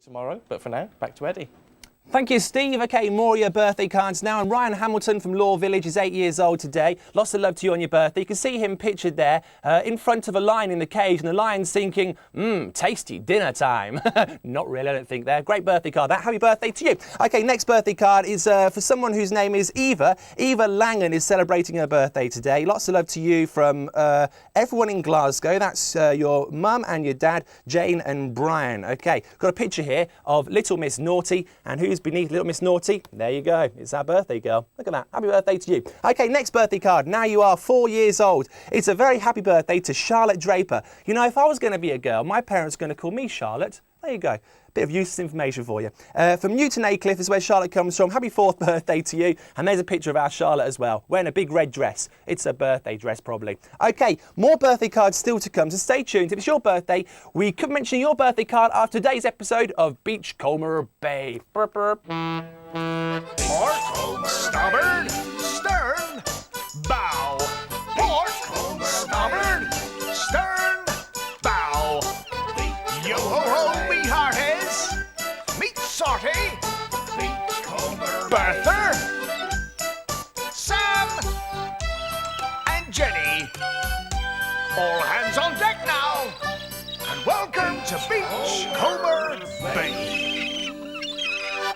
Tomorrow, but for now, back to Eddie. Thank you, Steve. OK, more of your birthday cards now. And Ryan Hamilton from Law Village is 8 years old today. Lots of love to you on your birthday. You can see him pictured there in front of a lion in the cage, and the lion's thinking, tasty dinner time. Not really, I don't think there. Great birthday card. Happy birthday to you. OK, next birthday card is for someone whose name is Eva. Eva Langan is celebrating her birthday today. Lots of love to you from everyone in Glasgow. That's your mum and your dad, Jane and Brian. OK, got a picture here of Little Miss Naughty, and who's beneath Little Miss Naughty? There you go. It's our birthday girl. Look at that. Happy birthday to you. OK, next birthday card. Now you are 4 years old. It's a very happy birthday to Charlotte Draper. You know, if I was going to be a girl, my parents were going to call me Charlotte. There you go. Bit of useless information for you. From Newton Aycliffe is where Charlotte comes from. Happy 4th birthday to you. And there's a picture of our Charlotte as well, wearing a big red dress. It's a birthday dress, probably. OK, more birthday cards still to come, so stay tuned. If it's your birthday, we could mention your birthday card after today's episode of Beachcomber Bay. Burp, burp. Port, starboard, stern, bow. Port, starboard, stern, bow. Yo ho ho, me hearties. Meet Sorty, Bertha, Sam, and Jenny. All hands on deck now, and welcome to Beachcomber Bay.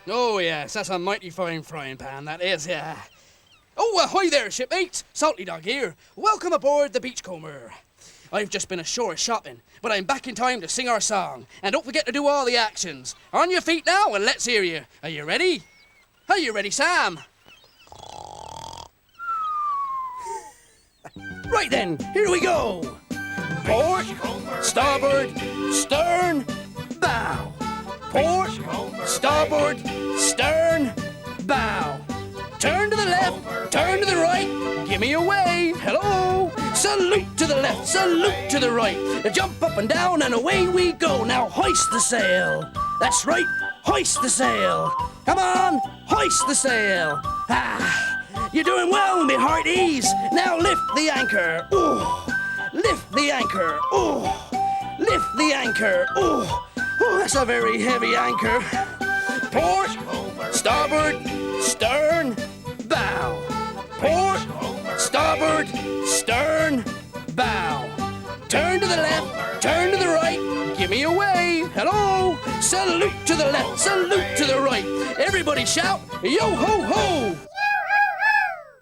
Oh, yes, that's a mighty fine frying pan, that is, yeah. Oh, ahoy there, shipmates. Salty Dog here. Welcome aboard the Beachcomber. I've just been ashore shopping, but I'm back in time to sing our song. And don't forget to do all the actions. On your feet now, and let's hear you. Are you ready? Are you ready, Sam? Right then, here we go. Port, starboard, stern, bow. Port, starboard, stern, bow. Turn to the left, turn to the right, give me a wave, hello. Salute to the left, salute to the right. Jump up and down and away we go. Now hoist the sail. That's right, hoist the sail. Come on, hoist the sail. Ah, you're doing well, me hearties. Now lift the anchor. Ooh, lift the anchor. Ooh, lift the anchor. Ooh. Oh, that's a very heavy anchor. Port, starboard, stern, bow. Port, starboard, stern, bow. Turn to the left, turn to the right, give me a wave, hello. Salute to the left, salute to the right. Everybody shout, yo ho ho.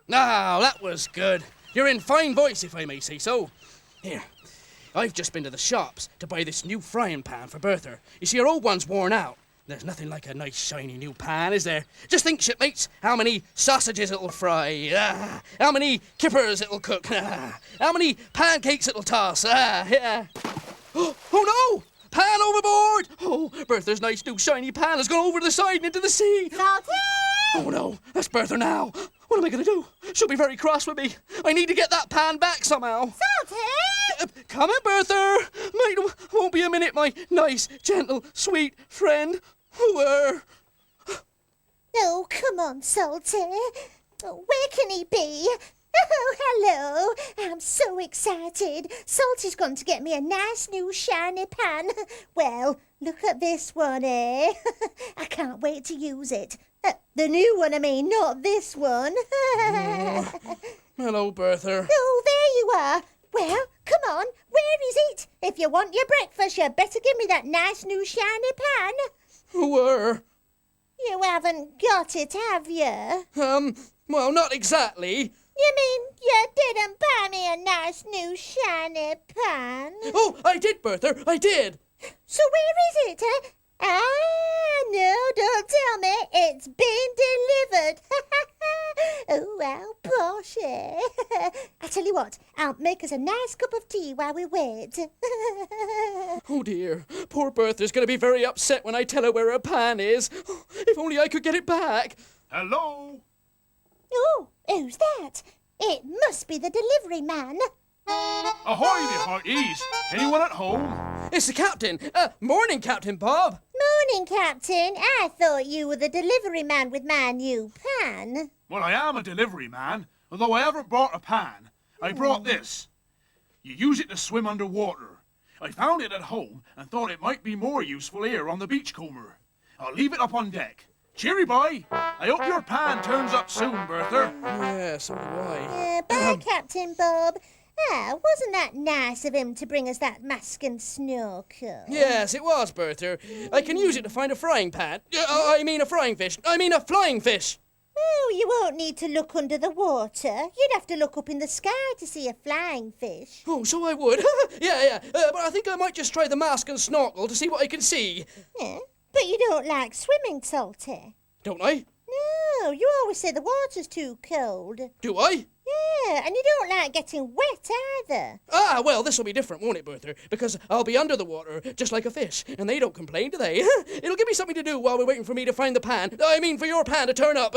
Now, that was good. You're in fine voice, if I may say so. Here. I've just been to the shops to buy this new frying pan for Bertha. You see, her old one's worn out. There's nothing like a nice shiny new pan, is there? Just think, shipmates, how many sausages it'll fry, how many kippers it'll cook, how many pancakes it'll toss, yeah. Oh no! Pan overboard! Oh, Bertha's nice new shiny pan has gone over the side and into the sea. Salty! Oh no, that's Bertha now. What am I going to do? She'll be very cross with me. I need to get that pan back somehow. Salty! Come in, Bertha. Won't be a minute, my nice, gentle, sweet friend. Oh, come on, Salty. Where can he be? Oh, hello. I'm so excited. Salty's gone to get me a nice new shiny pan. Well, look at this one, eh? I can't wait to use it. The new one, I mean, not this one. Hello, Bertha. Oh, there you are. Well, come on, where is it? If you want your breakfast, you better give me that nice new shiny pan. Where? You haven't got it, have you? Well, not exactly. You mean you didn't buy me a nice new shiny pan? Oh, I did, Bertha, I did. So where is it, eh? No, don't tell me. It's been delivered. Oh, how posh, eh? I tell you what, I'll make us a nice cup of tea while we wait. Oh, dear. Poor Bertha's going to be very upset when I tell her where her pan is. If only I could get it back. Hello? Oh, who's that? It must be the delivery man. Ahoy, me hearties. Anyone at home? It's the captain. Morning, Captain Bob. Morning, Captain. I thought you were the delivery man with my new pan. Well, I am a delivery man, although I haven't brought a pan. I brought this. You use it to swim underwater. I found it at home and thought it might be more useful here on the Beachcomber. I'll leave it up on deck. Cheery bye. I hope your pan turns up soon, Bertha. Yeah, so do I. Bye, Captain Bob. Wasn't that nice of him to bring us that mask and snorkel? Yes, it was, Bertha. I can use it to find a frying pan. I mean a frying fish. I mean a flying fish. Oh, you won't need to look under the water. You'd have to look up in the sky to see a flying fish. Oh, so I would. Yeah. But I think I might just try the mask and snorkel to see what I can see. Yeah, but you don't like swimming, Salty. Don't I? No, you always say the water's too cold. Do I? Yeah, and you don't like getting wet either. Ah, well, this will be different, won't it, Bertha? Because I'll be under the water, just like a fish, and they don't complain, do they? It'll give me something to do while we're waiting for me to find the pan. I mean, for your pan to turn up.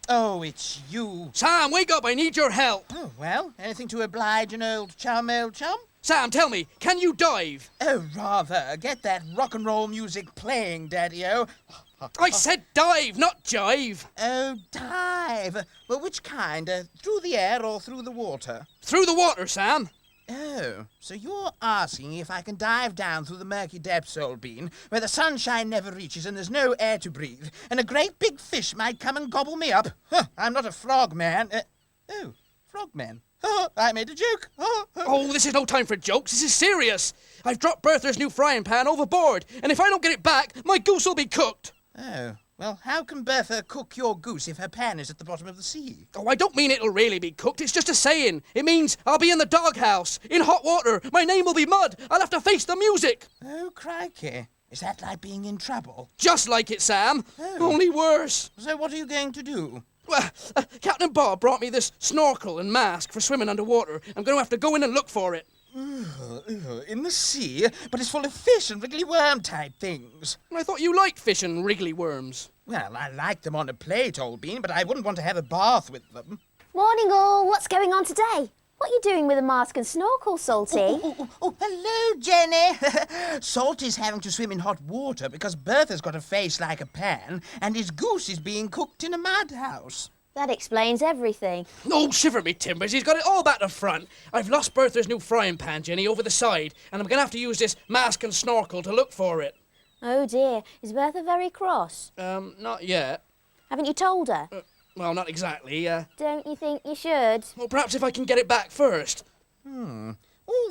Oh, it's you. Sam, wake up, I need your help. Oh, well, anything to oblige an old chum, old chum? Sam, tell me, can you dive? Oh, rather. Get that rock and roll music playing, Daddy-o. I said dive, not jive. Oh, dive. Well, which kind? Through the air or through the water? Through the water, Sam. Oh, so you're asking if I can dive down through the murky depths, old bean, where the sunshine never reaches and there's no air to breathe, and a great big fish might come and gobble me up? Huh, I'm not a frogman. Frogman. Oh, I made a joke. Oh, this is no time for jokes. This is serious. I've dropped Bertha's new frying pan overboard, and if I don't get it back, my goose will be cooked. Oh, well, how can Bertha cook your goose if her pan is at the bottom of the sea? Oh, I don't mean it'll really be cooked. It's just a saying. It means I'll be in the doghouse, in hot water. My name will be Mud. I'll have to face the music. Oh, crikey. Is that like being in trouble? Just like it, Sam. Oh. Only worse. So what are you going to do? Well, Captain Bob brought me this snorkel and mask for swimming underwater. I'm going to have to go in and look for it. In the sea? But it's full of fish and wriggly worm-type things. I thought you liked fish and wriggly worms. Well, I like them on a plate, old bean, but I wouldn't want to have a bath with them. Morning all, what's going on today? What are you doing with a mask and snorkel, Salty? Oh, hello, Jenny. Salty's having to swim in hot water because Bertha's got a face like a pan and his goose is being cooked in a madhouse. That explains everything. Oh, shiver me timbers, he's got it all back to front. I've lost Bertha's new frying pan, Jenny, over the side, and I'm going to have to use this mask and snorkel to look for it. Oh dear, is Bertha very cross? Not yet. Haven't you told her? Well, not exactly. Don't you think you should? Well, perhaps if I can get it back first. All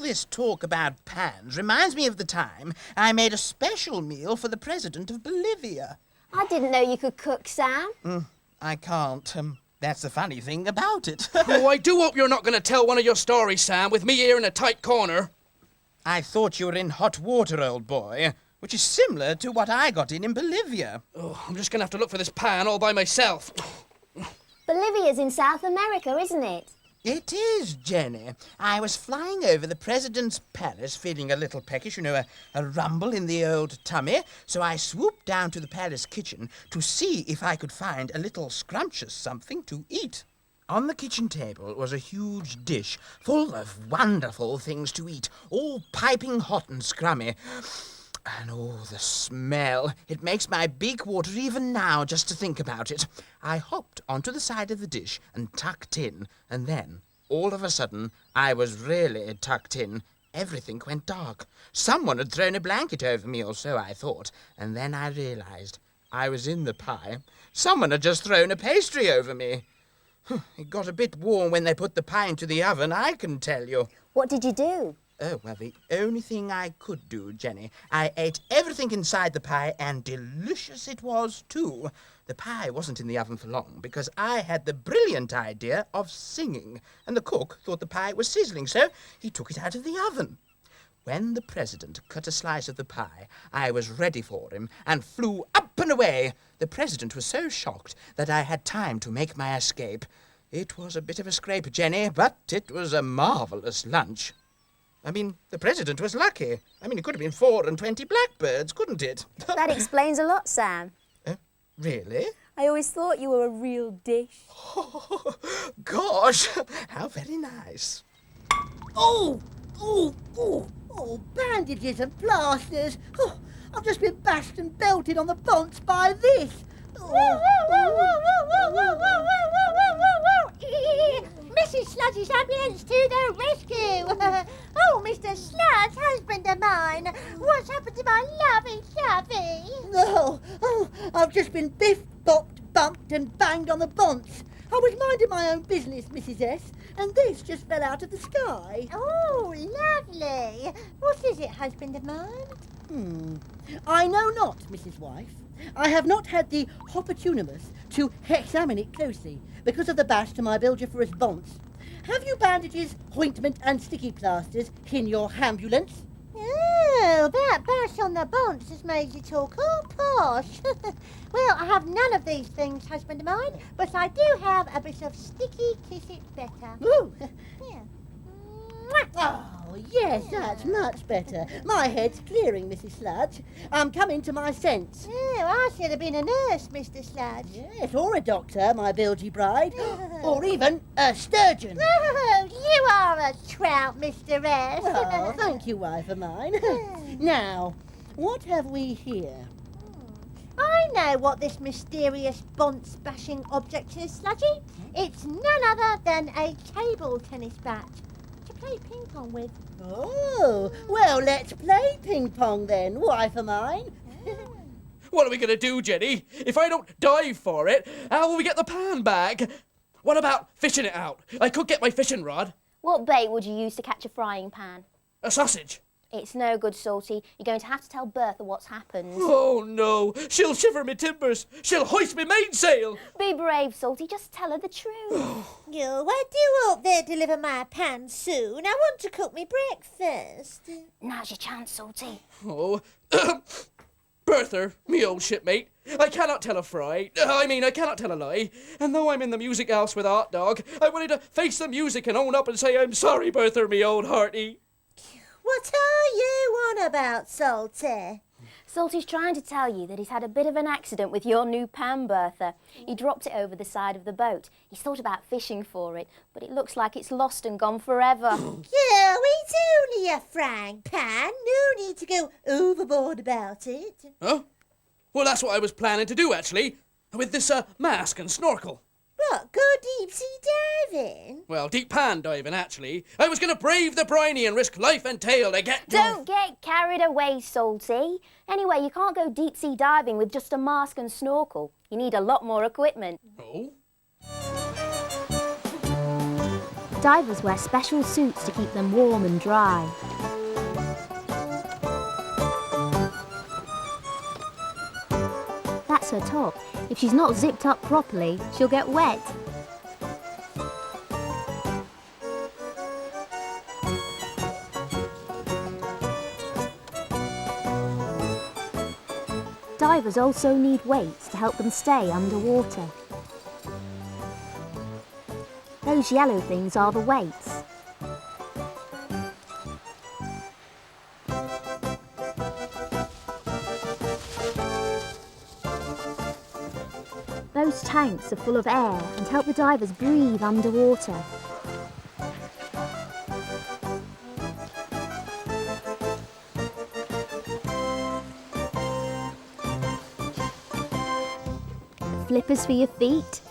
this talk about pans reminds me of the time I made a special meal for the president of Bolivia. I didn't know you could cook, Sam. I can't. That's the funny thing about it. Oh, I do hope you're not going to tell one of your stories, Sam, with me here in a tight corner. I thought you were in hot water, old boy, which is similar to what I got in Bolivia. Oh, I'm just going to have to look for this pan all by myself. Bolivia's in South America, isn't it? It is, Jenny. I was flying over the president's palace, feeling a little peckish, a rumble in the old tummy, so I swooped down to the palace kitchen to see if I could find a little scrumptious something to eat. On the kitchen table was a huge dish full of wonderful things to eat, all piping hot and scrummy. And oh, the smell. It makes my beak water even now just to think about it. I hopped onto the side of the dish and tucked in, and then, all of a sudden, I was really tucked in. Everything went dark. Someone had thrown a blanket over me, or so I thought, and then I realized I was in the pie. Someone had just thrown a pastry over me. It got a bit warm when they put the pie into the oven, I can tell you. What did you do? Oh, well, the only thing I could do, Jenny, I ate everything inside the pie, and delicious it was, too. The pie wasn't in the oven for long, because I had the brilliant idea of singing, and the cook thought the pie was sizzling, so he took it out of the oven. When the president cut a slice of the pie, I was ready for him, and flew up and away. The president was so shocked that I had time to make my escape. It was a bit of a scrape, Jenny, but it was a marvellous lunch. I mean, the president was lucky. I mean, it could have been 24 blackbirds, couldn't it? That explains a lot, Sam. Really? I always thought you were a real dish. Gosh, how very nice. Oh, bandages and plasters. Oh, I've just been bashed and belted on the bonce by this. Mrs Sludge's ambulance to the rescue! Oh, Mr Sludge, husband of mine, what's happened to my lovey lovey? Oh, I've just been biffed, bopped, bumped and banged on the bonce. I was minding my own business, Mrs S, and this just fell out of the sky. Oh, lovely. What is it, husband of mine? I know not, Mrs Wife. I have not had the opportunimus to examine it closely because of the bash to my bilgiferous bonce. Have you bandages, ointment and sticky plasters in your ambulance? Oh, that bash on the bonce has made you talk all posh. Well, I have none of these things, husband of mine, but I do have a bit of sticky kiss it better. Ooh. Yeah. Oh, yes, that's much better. My head's clearing, Mrs Sludge. I'm coming to my sense. Oh, I should have been a nurse, Mr Sludge. Yes, or a doctor, my bilgy bride. Or even a sturgeon. Oh, you are a trout, Mr S. Oh, thank you, wife of mine. Now, what have we here? I know what this mysterious bonce-bashing object is, Sludgy. It's none other than a table tennis bat to play ping-pong with. Oh, well, let's play ping-pong then, wife of mine. What are we going to do, Jenny? If I don't dive for it, how will we get the pan back? What about fishing it out? I could get my fishing rod. What bait would you use to catch a frying pan? A sausage. It's no good, Salty. You're going to have to tell Bertha what's happened. Oh, no. She'll shiver me timbers. She'll hoist me mainsail. Be brave, Salty. Just tell her the truth. Oh, I do hope they'll deliver my pan soon. I want to cook me breakfast. Now's your chance, Salty. Oh, Bertha, me old shipmate, I cannot tell a I cannot tell a lie. And though I'm in the music house with a hot dog, I wanted to face the music and own up and say I'm sorry, Bertha, me old hearty. What are you on about, Salty? Salty's trying to tell you that he's had a bit of an accident with your new pan, Bertha. He dropped it over the side of the boat. He's thought about fishing for it, but it looks like it's lost and gone forever. Yeah, it's only a frying pan. No need to go overboard about it. Huh? Well, that's what I was planning to do, actually, with this mask and snorkel. What, go deep-sea diving? Well, deep pan diving, actually. I was going to brave the briny and risk life and tail to get... Don't get carried away, Salty. Anyway, you can't go deep-sea diving with just a mask and snorkel. You need a lot more equipment. Oh? Divers wear special suits to keep them warm and dry. That's her top. If she's not zipped up properly, she'll get wet. Divers also need weights to help them stay underwater. Those yellow things are the weights. Those tanks are full of air and help the divers breathe underwater. Flippers for your feet.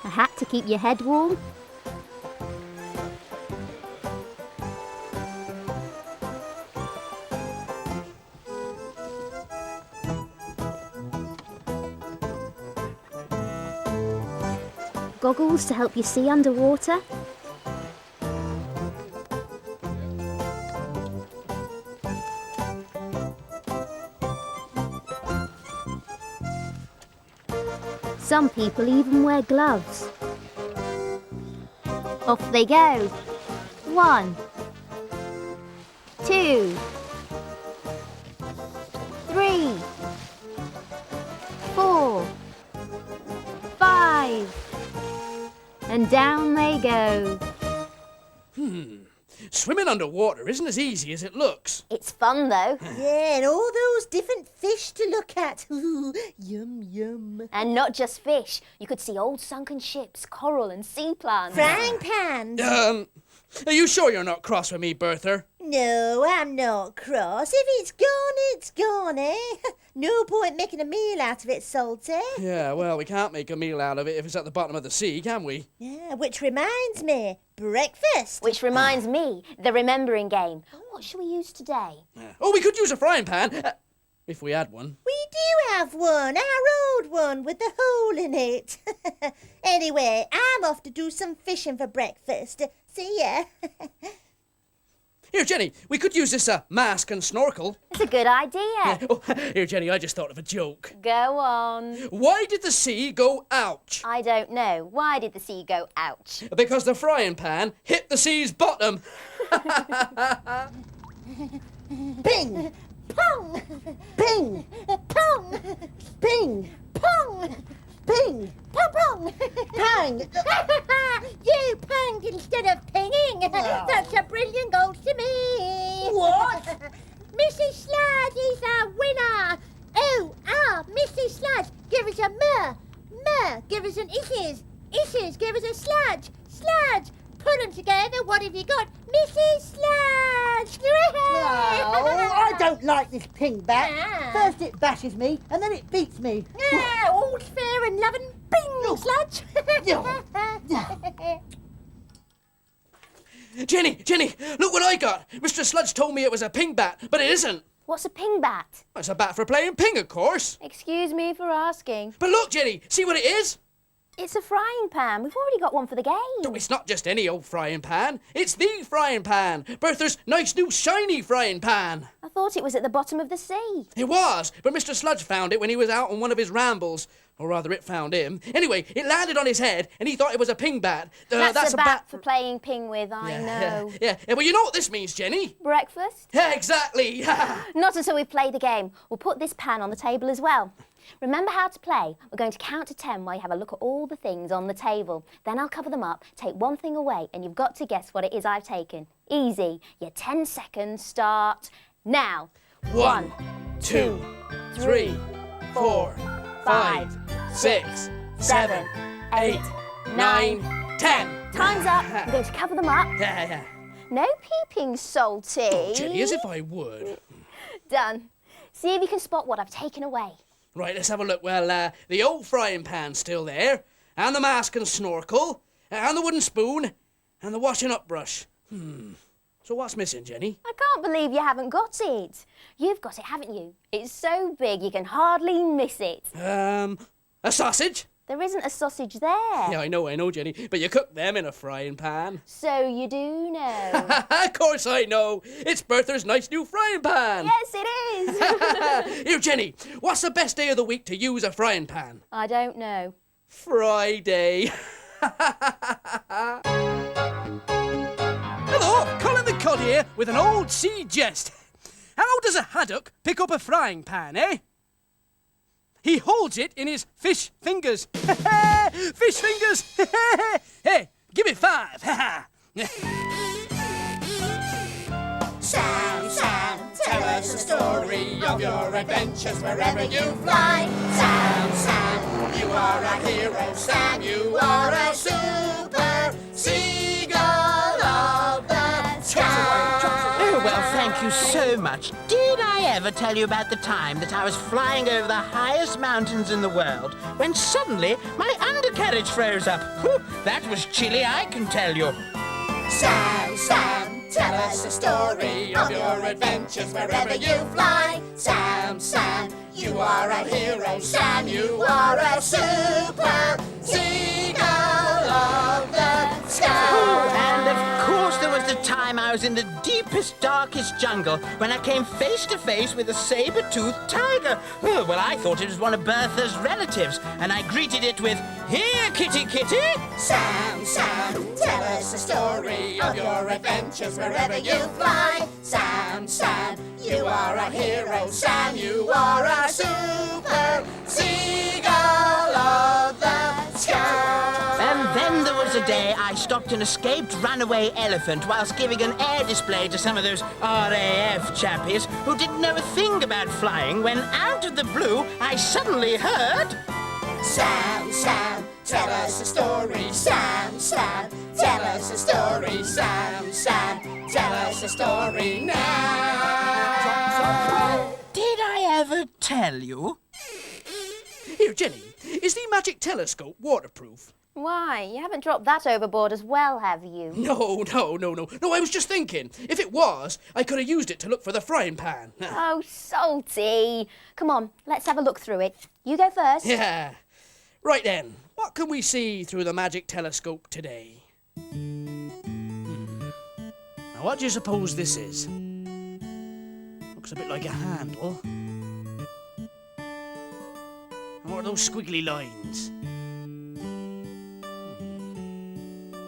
A hat to keep your head warm. Goggles to help you see underwater. Some people even wear gloves. Off they go. 1, 2, 3, 4, 5. And down they go. Swimming underwater isn't as easy as it looks. It's fun, though. Yeah, and all those different fish to look at. Ooh, yum, yum. And not just fish. You could see old sunken ships, coral and sea plants. Frying pans. Are you sure you're not cross with me, Bertha? No, I'm not cross. If it's gone, it's gone, eh? No point making a meal out of it, Salty. Yeah, well, we can't make a meal out of it if it's at the bottom of the sea, can we? Yeah, which reminds me, breakfast. Which reminds me, the remembering game. What shall we use today? Oh, we could use a frying pan, if we had one. We do have one, our old one with the hole in it. Anyway, I'm off to do some fishing for breakfast. See ya. Here, Jenny, we could use this mask and snorkel. It's a good idea. Oh, here, Jenny, I just thought of a joke. Go on. Why did the sea go ouch? I don't know. Why did the sea go ouch? Because the frying pan hit the sea's bottom. Bing! Pong! Bing! Pong! Bing! Pong! Bing! Pong! Pong! Pang! You panged instead of pinging. That's a brilliant goal to me. What? Mrs Sludge is our winner. Oh, Mrs Sludge, give us a murr. Murr, give us an ishes. Ishes, give us a sludge. Sludge, put them together. What have you got? Mrs Sludge! Oh, I don't like this ping-back. First it bashes me, and then it beats me. All's fair in love and bing, Sludge. Jenny, look what I got. Mr. Sludge told me it was a ping bat, but it isn't. What's a ping bat? It's a bat for playing ping, of course. Excuse me for asking. But look, Jenny, see what it is? It's a frying pan. We've already got one for the game. No, it's not just any old frying pan. It's the frying pan. Bertha's nice new shiny frying pan. I thought it was at the bottom of the sea. It was, but Mr. Sludge found it when he was out on one of his rambles. Or rather, it found him. Anyway, it landed on his head, and he thought it was a ping bat. That's a bat for playing ping with, I know. Yeah, well, you know what this means, Jenny? Breakfast? Yeah, exactly. Not until we've played the game. We'll put this pan on the table as well. Remember how to play. We're going to count to 10 while you have a look at all the things on the table. Then I'll cover them up, take one thing away, and you've got to guess what it is I've taken. Easy. Your 10 seconds start now. 1, 2, 3, 4, 5, 6, 7, 8, 9, 10. Time's up. I'm going to cover them up. Yeah. No peeping, Salty. Oh, Jenny, as if I would. Done. See if you can spot what I've taken away. Right, let's have a look. Well, the old frying pan's still there, and the mask and snorkel, and the wooden spoon, and the washing up brush. So what's missing, Jenny? I can't believe you haven't got it. You've got it, haven't you? It's so big you can hardly miss it. A sausage? There isn't a sausage there. Yeah, I know, Jenny, but you cook them in a frying pan. So you do know. Of course I know. It's Bertha's nice new frying pan. Yes, it is. Here, Jenny, what's the best day of the week to use a frying pan? I don't know. Friday. Hello, Colin the Cod here with an old sea jest. How does a haddock pick up a frying pan, eh? He holds it in his fish fingers. Fish fingers! Hey, give it 5. Sam, tell us a story of your adventures wherever you fly. Sam, you are a hero. Sam, you are a super seagull of the sky. Oh, well, thank you so much. Did I ever tell you about the time that I was flying over the highest mountains in the world when suddenly my undercarriage froze up? Whew, that was chilly, I can tell you. Sam, tell us a story of your adventures wherever you fly. Sam, you are a hero. Sam, you are a super seagull of the sky. And of course there was the time I was in the deepest, darkest jungle when I came face to face with a saber-toothed tiger. Oh, well, I thought it was one of Bertha's relatives, and I greeted it with, "Here, kitty, kitty." Sam, tell us a story of your adventures wherever you fly. Sam, you are a hero. Sam, you are a super seagull of the sky. And then there was a day I stopped stopped an escaped runaway elephant whilst giving an air display to some of those RAF chappies who didn't know a thing about flying when, out of the blue, I suddenly heard... Sam, Sam, tell us a story. Sam, Sam, tell us a story. Sam, Sam, tell us a story now. Did I ever tell you? Here, Jenny, is the magic telescope waterproof? Why? You haven't dropped that overboard as well, have you? No, I was just thinking. If it was, I could have used it to look for the frying pan. Oh, Salty. Come on, let's have a look through it. You go first. Yeah. Right then, what can we see through the magic telescope today? Now, what do you suppose this is? Looks a bit like a handle. And what are those squiggly lines?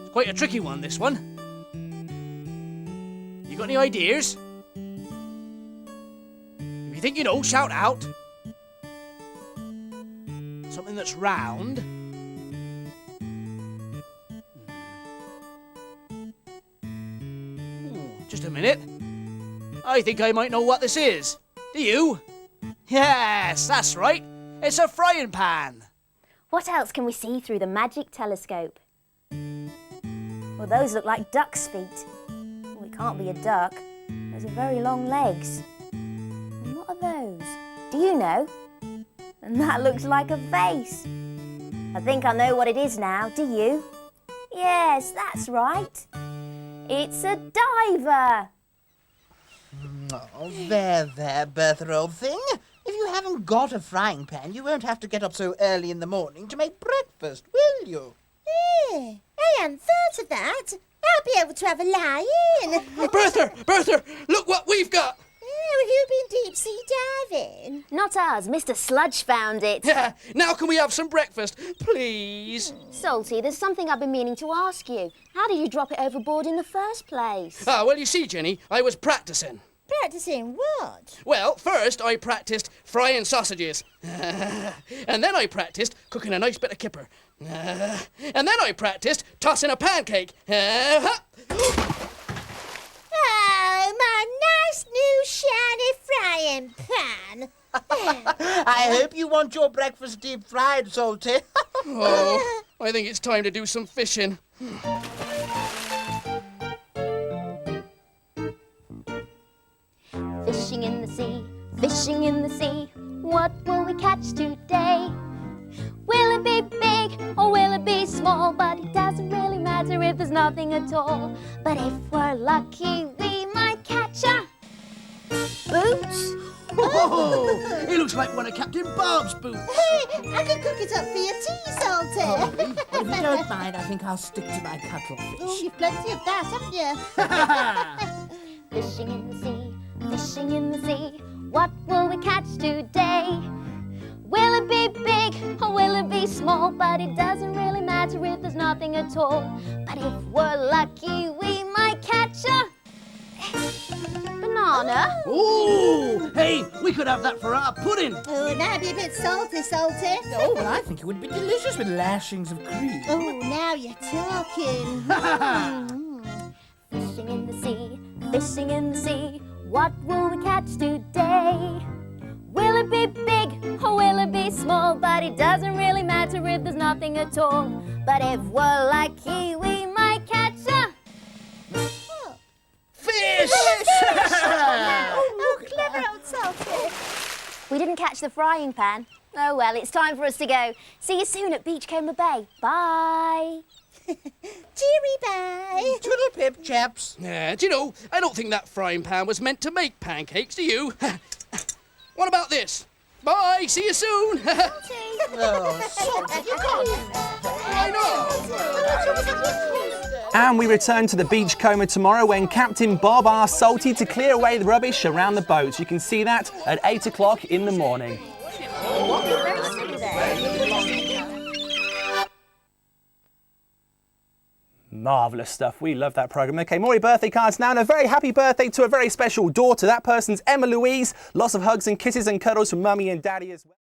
It's quite a tricky one, this one. You got any ideas? If you think you know, shout out. Something that's round. Just a minute. I think I might know what this is. Do you? Yes, that's right. It's a frying pan. What else can we see through the magic telescope? Well, those look like duck's feet. Well, it can't be a duck. Those are very long legs. And what are those? Do you know? And that looks like a vase. I think I know what it is now, do you? Yes, that's right. It's a diver. Oh, there, Bertha, old thing. If you haven't got a frying pan, you won't have to get up so early in the morning to make breakfast, will you? I hadn't thought of that. I'll be able to have a lie-in. Bertha, look what we've got. Have you been deep-sea diving? Not us. Mr. Sludge found it. Now can we have some breakfast, please? Salty, there's something I've been meaning to ask you. How did you drop it overboard in the first place? Well, you see, Jenny, I was practicing. Practicing what? Well, first I practiced frying sausages. And then I practiced cooking a nice bit of kipper. And then I practiced tossing a pancake. Oh, my nice new shiny frying pan. I hope you want your breakfast deep fried, Salty. Oh, I think it's time to do some fishing. Fishing in the sea, fishing in the sea. What will we catch today? Will it be big or will it be small? But it doesn't really matter if there's nothing at all. But if we're lucky, we might catch a boots. Oh, it looks like one of Captain Bob's boots. Hey, I can cook it up for your tea, Salty. If you don't mind, I think I'll stick to my cuttlefish. Oh, you've plenty of that, haven't you? Fishing in the sea, fishing in the sea. What will we catch today? Will it be big or will it be small? But it doesn't really matter if there's nothing at all. But if we're lucky, we might catch a banana. Oh, hey, we could have that for our pudding. Oh, it might be a bit salty, Salty. Oh, well, I think it would be delicious with lashings of cream. Oh, now you're talking. Fishing in the sea, fishing in the sea. What will we catch today? Will it be big or will it be small? But it doesn't really matter if there's nothing at all. But if we're lucky, we might catch a Fish! Oh, clever old Salty. We didn't catch the frying pan. Oh well, it's time for us to go. See you soon at Beachcomber Bay. Bye. Cheery bye. Twiddle pip, chaps. Do you know, I don't think that frying pan was meant to make pancakes, do you? What about this? Bye, see you soon. Oh, Salty, you can't. I know. And we return to the Beachcomber tomorrow when Captain Bob asks Salty to clear away the rubbish around the boats. You can see that at 8 o'clock in the morning. Marvellous stuff. We love that programme. OK, more birthday cards now, and a very happy birthday to a very special daughter. That person's Emma Louise. Lots of hugs and kisses and cuddles from Mummy and Daddy as well.